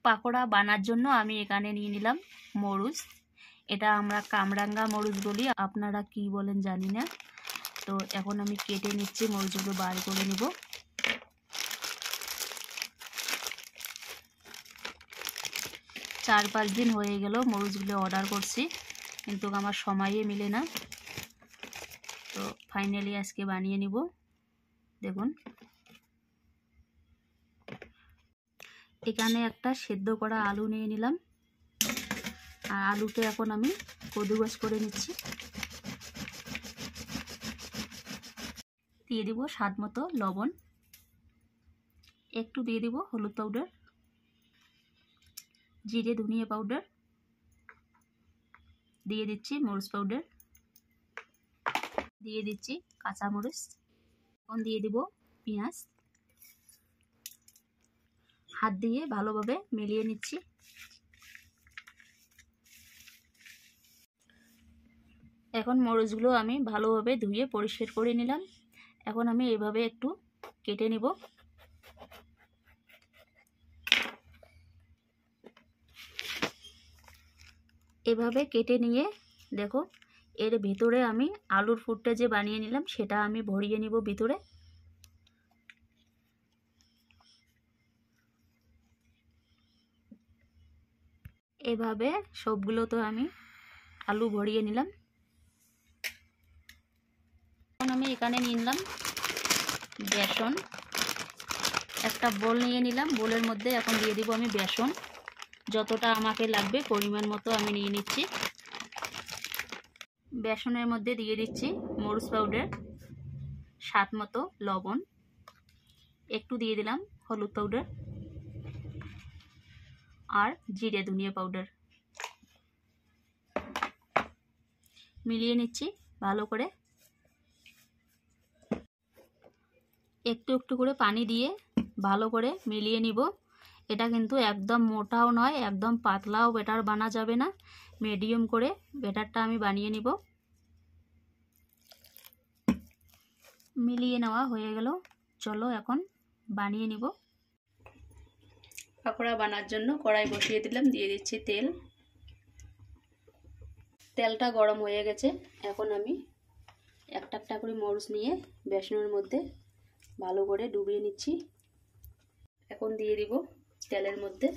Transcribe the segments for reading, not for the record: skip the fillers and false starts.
পাকোড়া বানার জন্য আমি এখানে নিয়ে নিলাম মরুচ। এটা আমরা কামরাঙ্গা মরুচ বলি, আপনারা কি বলেন জানি না। তো এখন আমি কেটে নিচ্ছি, মরুচগুলো বার করে নিব। চার পাঁচ দিন হয়ে গেল মরুচগুলো অর্ডার করছি, কিন্তু আমার সময়ই মিলে না। তো ফাইনালি আজকে বানিয়ে নিব। দেখুন এখানে একটা সেদ্ধ করা আলু নিয়ে নিলাম, আর আলুটা এখন আমি কদুকস করে নিচ্ছি। দিয়ে দিব স্বাদ মতো লবণ, একটু দিয়ে দিব হলুদ পাউডার, জিরে ধনিয়া পাউডার, দিয়ে দিচ্ছি মরিচ পাউডার, দিয়ে দিচ্ছি কাঁচামরিচ, এখন দিয়ে দিব পেঁয়াজ। হাত দিয়ে ভালোভাবে মিলিয়ে নিচ্ছি। এখন মরিচগুলো আমি ভালোভাবে ধুয়ে পরিষ্কার করে নিলাম। এখন আমি এভাবে একটু কেটে নিব। এভাবে কেটে নিয়ে দেখো এর ভিতরে আমি আলুর পুরটা যে বানিয়ে নিলাম সেটা আমি ভরিয়ে নিব ভিতরে। এভাবে সবগুলো তো আমি আলু ভরিয়ে নিলাম। এখন আমি এখানে নিয়ে নিলাম বেসন, একটা বোল নিয়ে নিলাম। বোলের মধ্যে এখন দিয়ে দিব আমি বেসন, যতটা আমাকে লাগবে পরিমাণ মতো আমি নিয়ে নিচ্ছি। বেসনের মধ্যে দিয়ে দিচ্ছি মরিচ পাউডার, স্বাদ মতো লবণ, একটু দিয়ে দিলাম হলুদ পাউডার আর জিরে ধনিয়া পাউডার। মিলিয়ে নিচ্ছি ভালো করে। একটু একটু করে পানি দিয়ে ভালো করে মিলিয়ে নিব। এটা কিন্তু একদম মোটাও নয়, একদম পাতলাও ব্যাটার বানা যাবে না, মিডিয়াম করে ব্যাটারটা আমি বানিয়ে নিব। মিলিয়ে নেওয়া হয়ে গেল, চলো এখন বানিয়ে নিব। পাকোড়া বানার জন্য কড়াই বসিয়ে দিলাম, দিয়ে দিচ্ছি তেল। তেলটা গরম হয়ে গেছে। এখন আমি একটা একটা করে মরিচ নিয়ে বেসনের মধ্যে ভালো করে ডুবিয়ে নিচ্ছি। এখন দিয়ে দিব তেলের মধ্যে।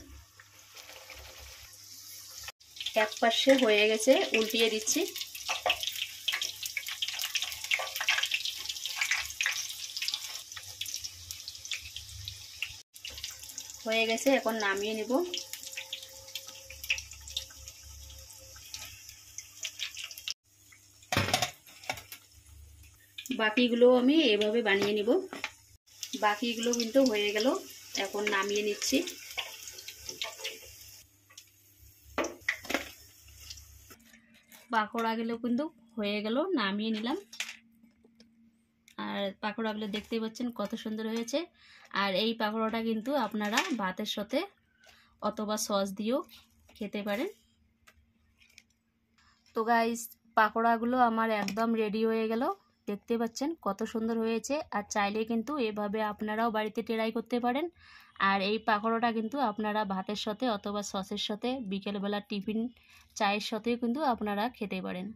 এক পাশে হয়ে গেছে, উল্টিয়ে দিচ্ছি। হয়ে গেছে, এখন নামিয়ে নিব। বাকিগুলো আমি এভাবে বানিয়ে নিব। বাকিগুলো কিন্তু হয়ে গেল, এখন নামিয়ে নিচ্ছি। পাকোড়াগুলো কিন্তু হয়ে গেল, নামিয়ে নিলাম। আর পাকোড়াগুলো দেখতেই পাচ্ছেন কত সুন্দর হয়েছে। আর এই পাকোড়াটা কিন্তু আপনারা ভাতের সাথে অথবা সস দিয়েও খেতে পারেন। তো গাইস পাকোড়াগুলো আমার একদম রেডি হয়ে গেল, দেখতে পাচ্ছেন কত সুন্দর হয়েছে। আর চাইলে কিন্তু এভাবে আপনারাও বাড়িতে ট্রাই করতে পারেন। আর এই পাকোড়াটা কিন্তু আপনারা ভাতের সাথে অথবা সসের সাথে বিকেলবেলা টিফিন চায়ের সাথেও কিন্তু আপনারা খেতে পারেন।